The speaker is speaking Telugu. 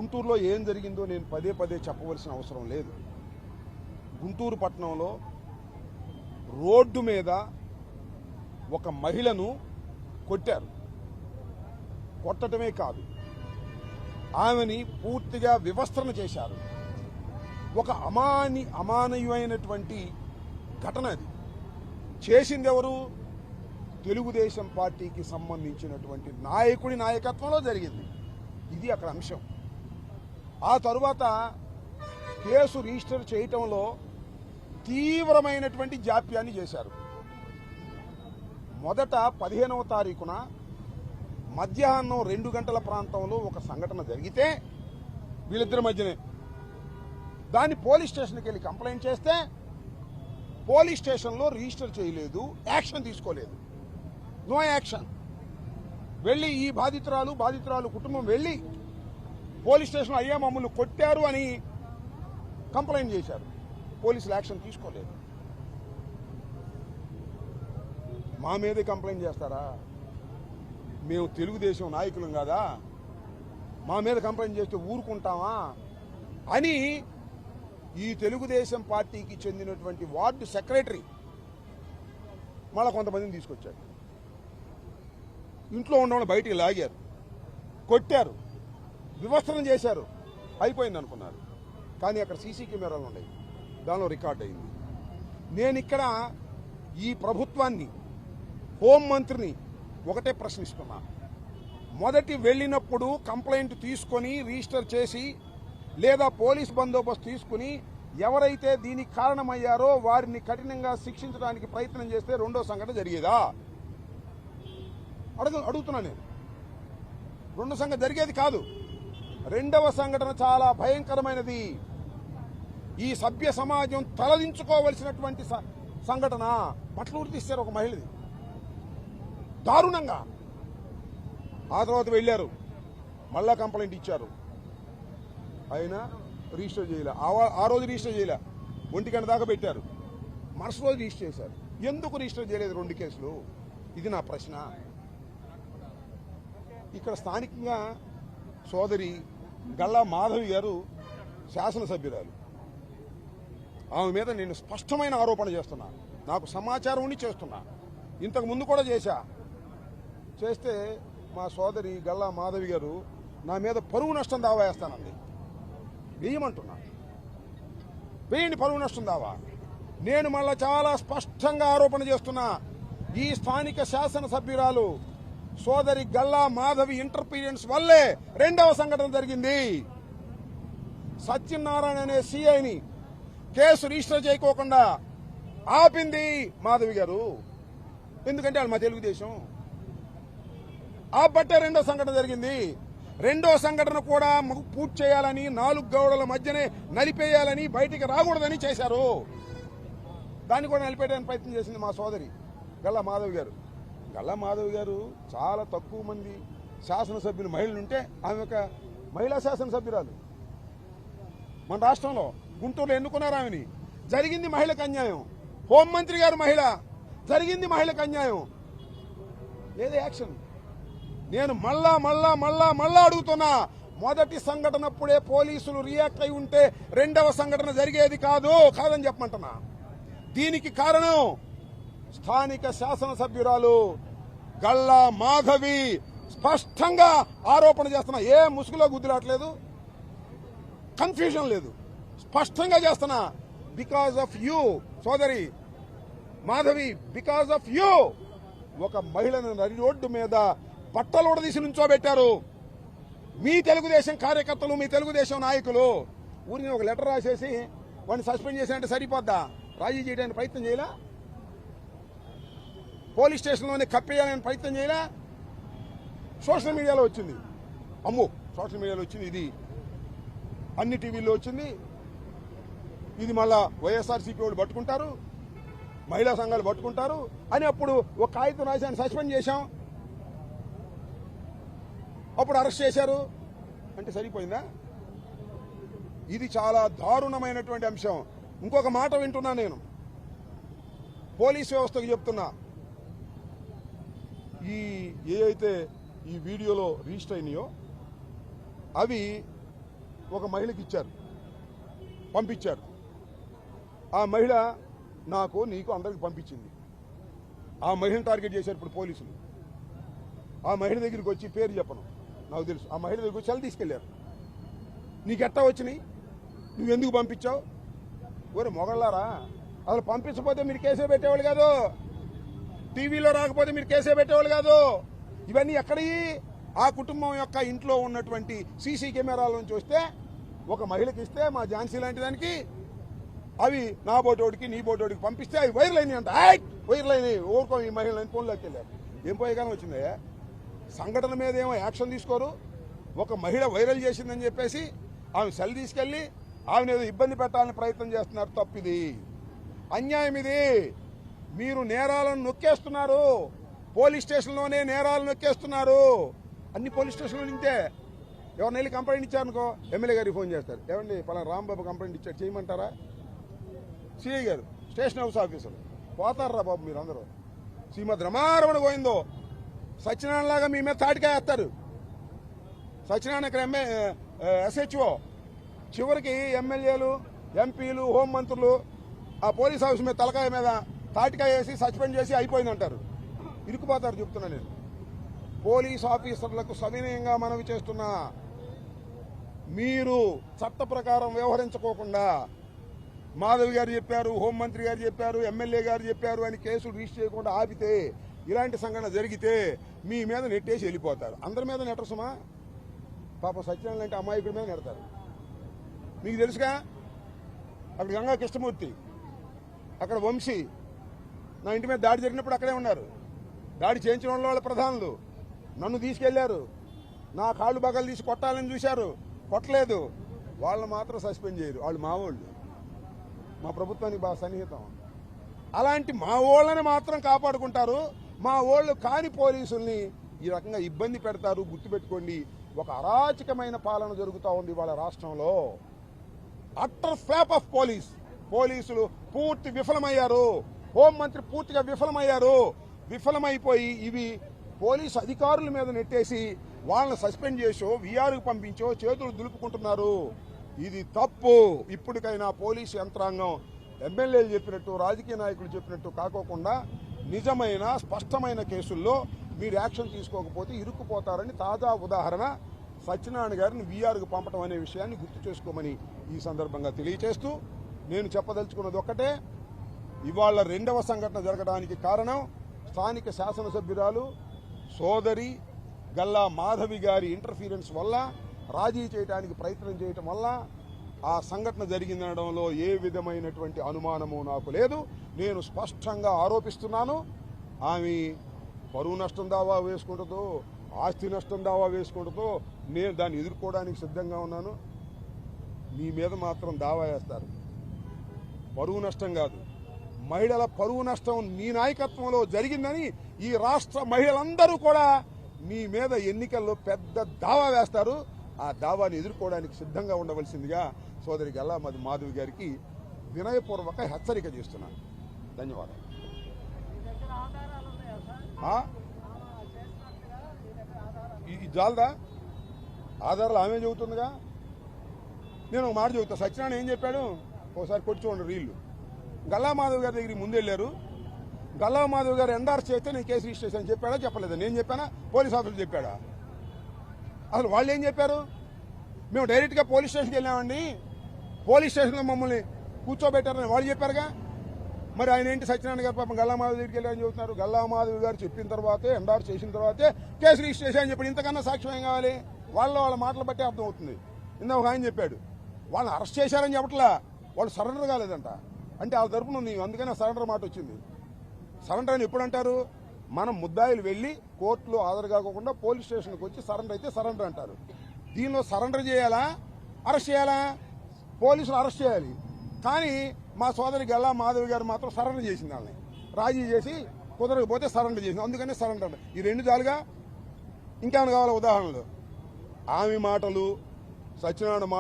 గుంటూరులో ఏం జరిగిందో నేను పదే పదే చెప్పవలసిన అవసరం లేదు. గుంటూరు పట్టణంలో రోడ్డు మీద ఒక మహిళను కొట్టారు. కొట్టడమే కాదు, ఆమెని పూర్తిగా వివస్త్రణ చేశారు. ఒక అమానవీయమైనటువంటి ఘటన అది. చేసింది ఎవరు? తెలుగుదేశం పార్టీకి సంబంధించినటువంటి నాయకుడి నాయకత్వంలో జరిగింది. ఇది అక్కడ అంశం. ఆ తరువాత కేసు రిజిస్టర్ చేయటంలో తీవ్రమైనటువంటి జాప్యాన్ని చేశారు. మొదట 15వ తారీఖున మధ్యాహ్నం 2 గంటల ప్రాంతంలో ఒక సంఘటన జరిగితే వీళ్ళిద్దరి మధ్యనే దాన్ని పోలీస్ స్టేషన్కి వెళ్ళి కంప్లైంట్ చేస్తే పోలీస్ స్టేషన్లో రిజిస్టర్ చేయలేదు, యాక్షన్ తీసుకోలేదు. No action. వెళ్ళి ఈ బాధితురాలు కుటుంబం వెళ్ళి పోలీస్ స్టేషన్లో అయ్యా మమ్మల్ని కొట్టారు అని కంప్లైంట్ చేశారు. పోలీసులు యాక్షన్ తీసుకోలేదు. మా మీదే కంప్లైంట్ చేస్తారా? మేము తెలుగుదేశం నాయకులం కాదా? మా మీద కంప్లైంట్ చేస్తే ఊరుకుంటామా అని ఈ తెలుగుదేశం పార్టీకి చెందినటువంటి వార్డు సెక్రటరీ మళ్ళా కొంతమందిని తీసుకొచ్చారు. ఇంట్లో ఉన్న వాళ్ళు బయటికి లాగారు, కొట్టారు, వివస్త్రం చేశారు. అయిపోయింది అనుకున్నారు. కానీ అక్కడ సీసీ కెమెరాలు ఉన్నాయి, దానిలో రికార్డ్ అయింది. నేను ఇక్కడ ఈ ప్రభుత్వాన్ని, హోంమంత్రిని ఒకటే ప్రశ్నిస్తున్నా. మొదటి వెళ్ళినప్పుడు కంప్లైంట్ తీసుకొని రిజిస్టర్ చేసి లేదా పోలీస్ బందోబస్తు తీసుకుని ఎవరైతే దీనికి కారణమయ్యారో వారిని కఠినంగా శిక్షించడానికి ప్రయత్నం చేస్తే రెండో సంఘటన జరిగేదా? అడుగుతున్నా నేను. రెండో సంఘటన జరిగేది కాదు. రెండవ సంఘటన చాలా భయంకరమైనది. ఈ సభ్య సమాజం తలదించుకోవలసినటువంటి సంఘటన. బట్టలు తీశారు ఒక మహిళది దారుణంగా. ఆ తర్వాత వెళ్ళారు, మళ్ళా కంప్లైంట్ ఇచ్చారు. అయినా రిజిస్టర్ చేయలే. ఆ రోజు రిజిస్టర్ చేయలే, 1 గంట దాకా పెట్టారు. మరుసటి రోజు రిజిస్టర్ చేశారు. ఎందుకు రిజిస్టర్ చేయలేదు 2 కేసులు? ఇది నా ప్రశ్న. ఇక్కడ స్థానికంగా సోదరి గల్లా మాధవి గారు శాసనసభ్యురాలు. ఆమె మీద నేను స్పష్టమైన ఆరోపణ చేస్తున్నా. నాకు సమాచారం ఉండి చేస్తున్నా. ఇంతకు ముందు కూడా చేస్తే మా సోదరి గల్లా మాధవి గారు నా మీద పరువు నష్టం దావా వేస్తానండి. వేయమంటున్నా, వేయండి పరువు నష్టం దావా. నేను మళ్ళా చాలా స్పష్టంగా ఆరోపణ చేస్తున్నా. ఈ స్థానిక శాసనసభ్యురాలు సోదరి గల్లా మాధవి ఇంటర్ఫీరెన్స్ వల్లే రెండవ సంఘటన జరిగింది. సత్యనారాయణ అనే సిఐని కేసు రిజిస్టర్ చేయకోకుండా ఆపింది మాధవి గారు. ఎందుకంటే వాళ్ళు మా తెలుగుదేశం. ఆపట్టే రెండో సంఘటన జరిగింది. రెండో సంఘటన కూడా పూర్తి చేయాలని, 4 గోడల మధ్యనే నలిపేయాలని, బయటికి రాకూడదని చేశారు. దాన్ని కూడా నలిపేయడానికి ప్రయత్నం చేసింది మా సోదరి గల్లా మాధవి గారు. గల్లా మాధవి గారు చాలా తక్కువ మంది శాసనసభ్యులు మహిళలుంటే ఆమె ఒక మహిళా శాసనసభ్యురాలు. మన రాష్ట్రంలో గుంటూరులో ఎన్నుకున్నారు ఆమెని. జరిగింది మహిళకు అన్యాయం. హోంమంత్రి గారు మహిళ, జరిగింది మహిళకు అన్యాయం. లేదా యాక్షన్? నేను మళ్ళా అడుగుతున్నా. మొదటి సంఘటనప్పుడే పోలీసులు రియాక్ట్ అయి ఉంటే రెండవ సంఘటన జరిగేది కాదని చెప్పమంటున్నా. దీనికి కారణం స్థానిక శాసనసభ్యురాలు గల్లా మాధవి స్పష్టంగా ఆరోపణ చేస్తున్నా. ఏ ముసుగులో గుద్దులాట్లేదు, కన్ఫ్యూజన్ లేదు, స్పష్టంగా చేస్తున్నా. బికాజ్ ఆఫ్ యూ సోదరి మాధవి, బికాజ్ ఆఫ్ యూ ఒక మహిళను నడి రోడ్డు మీద బట్టలు తీసి నుంచోబెట్టారు. మీ తెలుగుదేశం కార్యకర్తలు, మీ తెలుగుదేశం నాయకులు ఊరికి ఒక లెటర్ రాసేసి వాడిని సస్పెండ్ చేసినట్టు సరిపోద్దా? రాజీ చేయడానికి ప్రయత్నం చేయలా? పోలీస్ స్టేషన్లోనే కప్పేయాలని ప్రయత్నం చేయలా? సోషల్ మీడియాలో వచ్చింది. అమ్మో, సోషల్ మీడియాలో వచ్చింది, ఇది అన్ని టీవీల్లో వచ్చింది. ఇది మళ్ళా వైఎస్ఆర్సీపీ వాళ్ళు పట్టుకుంటారు, మహిళా సంఘాలు పట్టుకుంటారు అని అప్పుడు ఒక కాగితం రాసి ఆయన సస్పెండ్ చేశాం. అప్పుడు అరెస్ట్ చేశారు అంటే సరిపోయిందా? ఇది చాలా దారుణమైనటువంటి అంశం. ఇంకొక మాట వింటున్నా నేను, పోలీస్ వ్యవస్థకు చెప్తున్నా. ఏ అయితే ఈ వీడియోలో రిజిస్టర్ అయినాయో అవి ఒక మహిళకి ఇచ్చారు, పంపించారు. ఆ మహిళ నాకు నీకు అందరికి పంపించింది. ఆ మహిళను టార్గెట్ చేశారు ఇప్పుడు పోలీసులు. ఆ మహిళ దగ్గరికి వచ్చి పేరు చెప్పను, నాకు తెలుసు. ఆ మహిళ దగ్గరికి వచ్చి తీసుకెళ్లారు. నీకెట్టా వచ్చినాయి, నువ్వెందుకు పంపించావు? ఊరే మొగళ్ళారా, అసలు పంపించకపోతే మీరు కేసే పెట్టేవాళ్ళు కాదు, టీవీలో రాకపోతే మీరు కేసే పెట్టేవాళ్ళు కాదు. ఇవన్నీ ఎక్కడి ఆ కుటుంబం యొక్క ఇంట్లో ఉన్నటువంటి సీసీ కెమెరాల నుంచి వస్తే ఒక మహిళకి ఇస్తే మా ఝాన్సీ లాంటి దానికి అవి నా బోటోడికి నీ బోటోడికి పంపిస్తే అవి వైరల్ అయినాయి అంట. వైరల్ అయినాయి, ఊరుకో ఈ మహిళని ఫోన్లోకి వెళ్ళారు. ఏం పోయేగానే వచ్చిందయ్యా? సంఘటన మీద ఏమో యాక్షన్ తీసుకోరు. ఒక మహిళ వైరల్ చేసిందని చెప్పేసి ఆమె సెల్ తీసుకెళ్లి ఆమెను ఏదో ఇబ్బంది పెట్టాలని ప్రయత్నం చేస్తున్నారు. తప్పిది, అన్యాయం ఇది. మీరు నేరాలను నొక్కేస్తున్నారు, పోలీస్ స్టేషన్లోనే నేరాలు నొక్కేస్తున్నారు. అన్ని పోలీస్ స్టేషన్లో నింటే ఎవరిని వెళ్ళి కంప్లైంట్ ఇచ్చారనుకో ఎమ్మెల్యే గారికి ఫోన్ చేస్తారు. ఏమండి పలానా రాంబాబు కంప్లైంట్ ఇచ్చారు, చేయమంటారా? సిఐ గారు, స్టేషన్ హౌస్ ఆఫీసర్ పోతారా బాబు మీరు అందరూ? శ్రీమద్ రమారమణ పోయిందో సత్యనారాయణ లాగా మీ మీద తాటికాయ వేస్తారు. సత్యనారాయణ ఇక్కడ ఎస్హెచ్ఓ, చివరికి ఎమ్మెల్యేలు, ఎంపీలు, హోంమంత్రులు ఆ పోలీస్ హౌస్ మీద తలకాయ మీద తాటికాయ వేసి సస్పెండ్ చేసి అయిపోయిందంటారు. ఇరుక్కుపోతారు చెప్తున్నా నేను. పోలీస్ ఆఫీసర్లకు సవినయంగా మనవి చేస్తున్నా, మీరు చట్ట ప్రకారం వ్యవహరించుకోకుండా మాధవి గారు చెప్పారు, హోంమంత్రి గారు చెప్పారు, ఎమ్మెల్యే గారు చెప్పారు అని కేసులు రిజిస్టర్ చేయకుండా ఆపితే, ఇలాంటి సంఘటన జరిగితే మీ మీద నెట్టేసి వెళ్ళిపోతారు. అందరి మీద నెట్టసుమా? పాప సత్యనారాయణ లాంటి అమాయకుడి మీద నెడతారు. మీకు తెలుసుగా, అక్కడ గంగా కృష్ణమూర్తి, అక్కడ వంశీ నా ఇంటి మీద దాడి జరిగినప్పుడు అక్కడే ఉన్నారు. దాడి చేయించిన వాళ్ళ ప్రధానులు నన్ను తీసుకెళ్లారు, నా కాళ్ళు బగలు తీసి కొట్టాలని చూశారు, కొట్టలేదు. వాళ్ళని మాత్రం సస్పెండ్ చేయరు, వాళ్ళు మా వాళ్ళు, మా ప్రభుత్వానికి బాగా సన్నిహితం. అలాంటి మా వాళ్ళని మాత్రం కాపాడుకుంటారు. మా వాళ్ళు కాని పోలీసుల్ని ఈ రకంగా ఇబ్బంది పెడతారు. గుర్తుపెట్టుకోండి, ఒక అరాచకమైన పాలన జరుగుతూ ఉంది వాళ్ళ రాష్ట్రంలో. అట్టర్ ఫ్లాప్ ఆఫ్ పోలీసులు పూర్తి విఫలమయ్యారు. హోంమంత్రి పూర్తిగా విఫలమయ్యారు. విఫలమైపోయి ఇవి పోలీసు అధికారుల మీద నెట్టేసి వాళ్ళని సస్పెండ్ చేసో వీఆర్కు పంపించో చేతులు దులుపుకుంటున్నారు. ఇది తప్పు. ఇప్పటికైనా పోలీసు యంత్రాంగం ఎమ్మెల్యేలు చెప్పినట్టు, రాజకీయ నాయకులు చెప్పినట్టు కాకోకుండా నిజమైన స్పష్టమైన కేసుల్లో మీరు యాక్షన్ తీసుకోకపోతే ఇరుక్కుపోతారని తాజా ఉదాహరణ సత్యనారాయణ గారిని వీఆర్కు పంపడం అనే విషయాన్ని గుర్తు చేసుకోమని ఈ సందర్భంగా తెలియజేస్తూ నేను చెప్పదలుచుకున్నది ఒక్కటే. ఇవాళ రెండవ సంఘటన జరగడానికి కారణం స్థానిక శాసనసభ్యురాలు సోదరి గల్లా మాధవి గారి ఇంటర్ఫీరెన్స్ వల్ల, రాజీ చేయడానికి ప్రయత్నం చేయటం వల్ల ఆ సంఘటన జరిగిందనడంలో ఏ విధమైనటువంటి అనుమానము నాకు లేదు. నేను స్పష్టంగా ఆరోపిస్తున్నాను. ఆమె పరువు నష్టం దావా వేసుకుంటుందో, ఆస్తి నష్టం దావా వేసుకుంటుందో నేను దాన్ని ఎదుర్కోవడానికి సిద్ధంగా ఉన్నాను. మీ మీద మాత్రం దావా వేస్తారు. పరువు నష్టం కాదు, మహిళల పరువు నష్టం నీ నాయకత్వంలో జరిగిందని ఈ రాష్ట్ర మహిళలందరూ కూడా మీ మీద ఎన్నికల్లో పెద్ద దావా వేస్తారు. ఆ దావాని ఎదుర్కోవడానికి సిద్ధంగా ఉండవలసిందిగా సోదరి గల్లా మాధవి గారికి వినయపూర్వక హెచ్చరిక చేస్తున్నాను. ధన్యవాదాలు. ఈ జాలదా ఆధారాలు ఆమె చెబుతుందిగా. నేను ఒక మాట చెబుతా. సత్యనారాయణ ఏం చెప్పాడు ఒకసారి కొట్టి చూడండి రీళ్లు. గల్లా మాధవ్ గారి దగ్గరికి ముందెళ్ళారు. గల్లా మాధవ్ గారు ఎండార్స్ చేస్తే నేను కేసు రిజిస్టర్ చేశాను చెప్పాడా చెప్పలేదా? నేను చెప్పానా? పోలీస్ ఆఫీసర్ చెప్పాడా? అసలు వాళ్ళు ఏం చెప్పారు? మేము డైరెక్ట్గా పోలీస్ స్టేషన్కి వెళ్ళామండి, పోలీస్ స్టేషన్లో మమ్మల్ని కూర్చోబెట్టారని వాళ్ళు చెప్పారుగా. మరి ఆయన ఏంటి సత్యనారాయణ గారు పాపం గల్లా మాధవ్ దగ్గరికి వెళ్ళారని చెబుతున్నారు? గల్లా మాధవ్ గారు చెప్పిన తర్వాతే, ఎండార్స్ చేసిన తర్వాతే కేసు రిజిస్టర్ చేశారని చెప్పి ఇంతకన్నా సాక్ష్యం ఏం కావాలి? వాళ్ళ మాటలు బట్టే అర్థమవుతుంది. ఇందాక ఆయన చెప్పాడు వాళ్ళని అరెస్ట్ చేశారని చెప్పట్లా, వాళ్ళు సరెండర్ కాలేదంట. అంటే వాళ్ళ తరపున ఉంది, అందుకనే సరెండర్ మాట వచ్చింది. సరెండర్ అని ఎప్పుడు అంటారు? మనం ముద్దాయిలు వెళ్ళి కోర్టులో హాజరు కాకుండా పోలీస్ స్టేషన్కి వచ్చి సరెండర్ అయితే సరెండర్ అంటారు. దీనిలో సరెండర్ చేయాలా, అరెస్ట్ చేయాలా? పోలీసులు అరెస్ట్ చేయాలి. కానీ మా సోదరి గల్లా మాధవి గారు మాత్రం సరెండర్ చేసింది. వాళ్ళని రాజీ చేసి కుదరకపోతే సరెండర్ చేసింది. అందుకనే సరెండర్. ఈ రెండు జాలుగా ఇంకేమైనా కావాలా ఉదాహరణలు? ఆమె మాటలు, సత్యనారాయణ